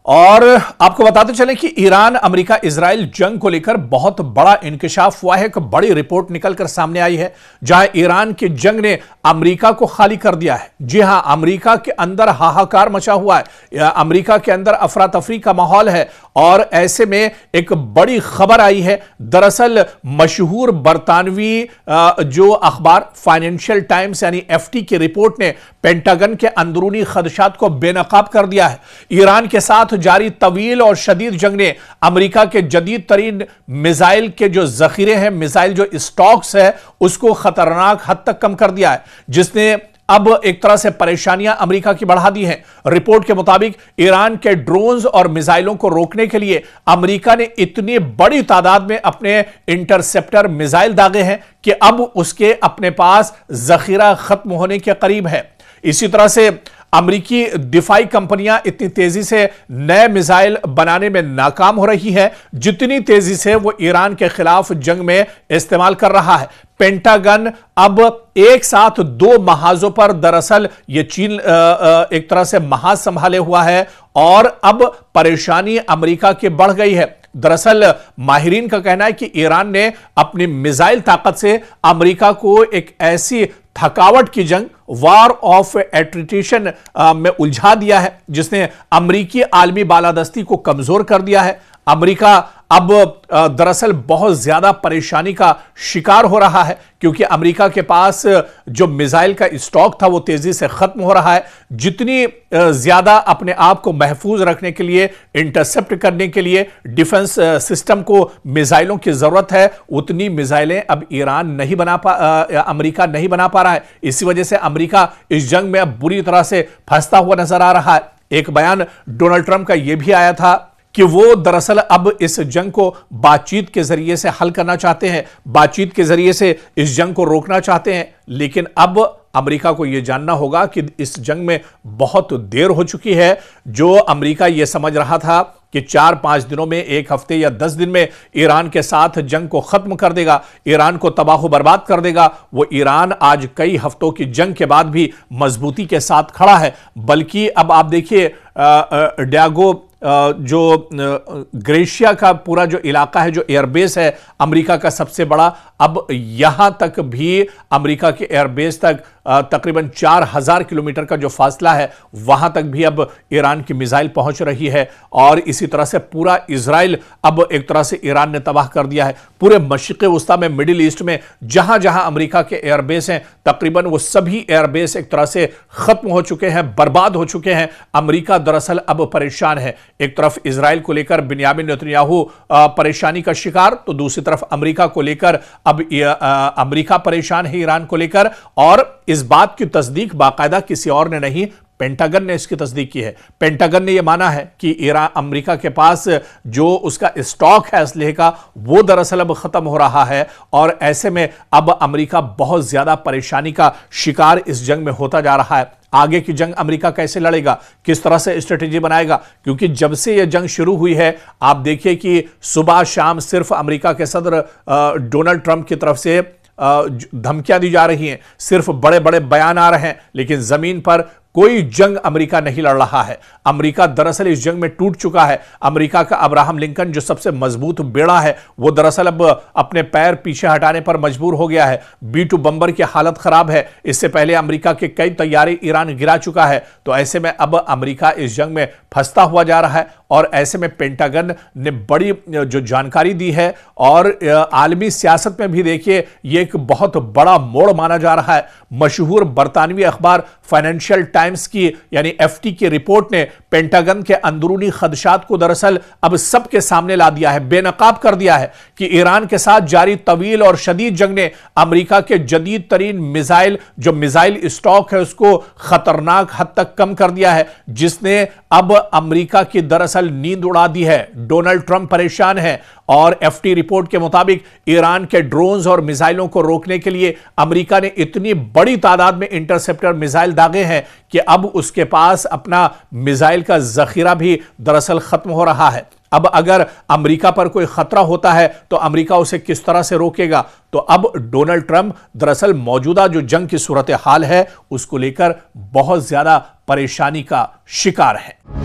और आपको बताते चलें कि ईरान अमेरिका इजराइल जंग को लेकर बहुत बड़ा इंकशाफ हुआ है। एक बड़ी रिपोर्ट निकलकर सामने आई है जहां ईरान की जंग ने अमेरिका को खाली कर दिया है। जी हां, अमेरिका के अंदर हाहाकार मचा हुआ है, अमेरिका के अंदर अफरा तफरी का माहौल है। और ऐसे में एक बड़ी खबर आई है। दरअसल मशहूर बरतानवी जो अखबार फाइनेंशियल टाइम्स यानी एफटी की रिपोर्ट ने पेंटागन के अंदरूनी खदशात को बेनकाब कर दिया है। ईरान के साथ जारी तवील और शदीद जंग ने अमेरिका के जदीद तरीन मिसाइल के जो जखीरे हैं, मिसाइल जो स्टॉक्स है, उसको खतरनाक हद तक कम कर दिया है, जिसने अब एक तरह से परेशानियां अमेरिका की बढ़ा दी हैं। रिपोर्ट के मुताबिक ईरान के ड्रोन्स और मिसाइलों को रोकने के लिए अमेरिका ने इतनी बड़ी तादाद में अपने इंटरसेप्टर मिसाइल दागे हैं कि अब उसके अपने पास जखीरा खत्म होने के करीब है। इसी तरह से अमेरिकी दिफाई कंपनियां इतनी तेजी से नए मिसाइल बनाने में नाकाम हो रही है जितनी तेजी से वो ईरान के खिलाफ जंग में इस्तेमाल कर रहा है। पेंटागन अब एक साथ दो महाजों पर दरअसल ये चीन एक तरह से महाज संभाले हुआ है और अब परेशानी अमेरिका की बढ़ गई है। दरअसल माहिरीन का कहना है कि ईरान ने अपनी मिसाइल ताकत से अमेरिका को एक ऐसी थकावट की जंग, वार ऑफ एट्रिटिशन में उलझा दिया है जिसने अमेरिकी आलमी बालादस्ती को कमजोर कर दिया है। अमेरिका अब दरअसल बहुत ज्यादा परेशानी का शिकार हो रहा है क्योंकि अमेरिका के पास जो मिसाइल का स्टॉक था वो तेजी से खत्म हो रहा है। जितनी ज्यादा अपने आप को महफूज रखने के लिए, इंटरसेप्ट करने के लिए डिफेंस सिस्टम को मिसाइलों की जरूरत है, उतनी मिसाइलें अब अमेरिका नहीं बना पा रहा है। इसी वजह से अमेरिका इस जंग में अब बुरी तरह से फंसता हुआ नजर आ रहा है। एक बयान डोनाल्ड ट्रंप का यह भी आया था कि वो दरअसल अब इस जंग को बातचीत के जरिए से हल करना चाहते हैं, बातचीत के जरिए से इस जंग को रोकना चाहते हैं। लेकिन अब अमेरिका को यह जानना होगा कि इस जंग में बहुत देर हो चुकी है। जो अमेरिका यह समझ रहा था कि 4-5 दिनों में, 1 हफ्ते या 10 दिन में ईरान के साथ जंग को खत्म कर देगा, ईरान को तबाह बर्बाद कर देगा, वो ईरान आज कई हफ्तों की जंग के बाद भी मजबूती के साथ खड़ा है। बल्कि अब आप देखिए ड्यागो जो ग्रेशिया का पूरा जो इलाका है, जो एयरबेस है अमेरिका का सबसे बड़ा, अब यहां तक भी अमेरिका के एयरबेस तक तकरीबन 4000 किलोमीटर का जो फासला है वहां तक भी अब ईरान की मिसाइल पहुंच रही है। और इसी तरह से पूरा इजराइल अब एक तरह से ईरान ने तबाह कर दिया है। पूरे मशरिक़ वस्ता में, मिडिल ईस्ट में जहां जहां अमेरिका के एयरबेस हैं तकरीबन वो सभी एयरबेस एक तरह से खत्म हो चुके हैं, बर्बाद हो चुके हैं। अमेरिका दरअसल अब परेशान है। एक तरफ इजराइल को लेकर बिन्यामिन नेतन्याहू परेशानी का शिकार, तो दूसरी तरफ अमेरिका को लेकर अब अमेरिका परेशान है ईरान को लेकर। और इस बात की तस्दीक बाकायदा किसी और ने नहीं, पेंटागन ने इसकी तस्दीक की है। पेंटागन ने यह माना है कि अमेरिका के पास जो उसका स्टॉक है असलहे का, वो दरअसल अब खत्म हो रहा है। और ऐसे में अब अमेरिका बहुत ज्यादा परेशानी का शिकार इस जंग में होता जा रहा है। आगे की जंग अमेरिका कैसे लड़ेगा, किस तरह से स्ट्रेटेजी बनाएगा, क्योंकि जब से यह जंग शुरू हुई है आप देखिए कि सुबह शाम सिर्फ अमेरिका के सदर डोनाल्ड ट्रंप की तरफ से धमकियां दी जा रही हैं, सिर्फ बड़े बड़े बयान आ रहे हैं, लेकिन जमीन पर कोई जंग अमेरिका नहीं लड़ रहा है। अमेरिका दरअसल इस जंग में टूट चुका है। अमेरिका का अब्राहम लिंकन जो सबसे मजबूत बेड़ा है वो दरअसल अब अपने पैर पीछे हटाने पर मजबूर हो गया है। B-2 बम्बर की हालत खराब है। इससे पहले अमेरिका के कई तैयारे ईरान गिरा चुका है। तो ऐसे में अब अमेरिका इस जंग में फंसता हुआ जा रहा है। और ऐसे में पेंटागन ने बड़ी जो जानकारी दी है और आलमी सियासत में भी देखिए ये एक बहुत बड़ा मोड़ माना जा रहा है। मशहूर बरतानवी अखबार फाइनेंशियल टाइम्स की यानी एफटी की रिपोर्ट ने पेंटागन के अंदरूनी खदशात को दरअसल अब सबके सामने ला दिया है, बेनकाब कर दिया है कि ईरान के साथ जारी तवील और शदीद जंग ने अमेरिका के जदीद तरीन मिसाइल स्टॉक है उसको खतरनाक हद तक कम कर दिया है, जिसने अब अमेरिका की दरअसल नींद उड़ा दी है। डोनाल्ड ट्रंप परेशान है और एफटी रिपोर्ट के मुताबिक ईरान के ड्रोन्स और मिसाइलों को रोकने के लिए अमेरिका ने इतनी बड़ी तादाद में इंटरसेप्टर मिसाइल दागे हैं कि अब उसके पास अपना मिसाइल का जखीरा भी दरअसल खत्म हो रहा है। अब अगर अमेरिका पर कोई खतरा होता है तो अमेरिका उसे किस तरह से रोकेगा? तो अब डोनाल्ड ट्रंप दरअसल मौजूदा जो जंग की सूरत हाल है उसको लेकर बहुत ज्यादा परेशानी का शिकार है।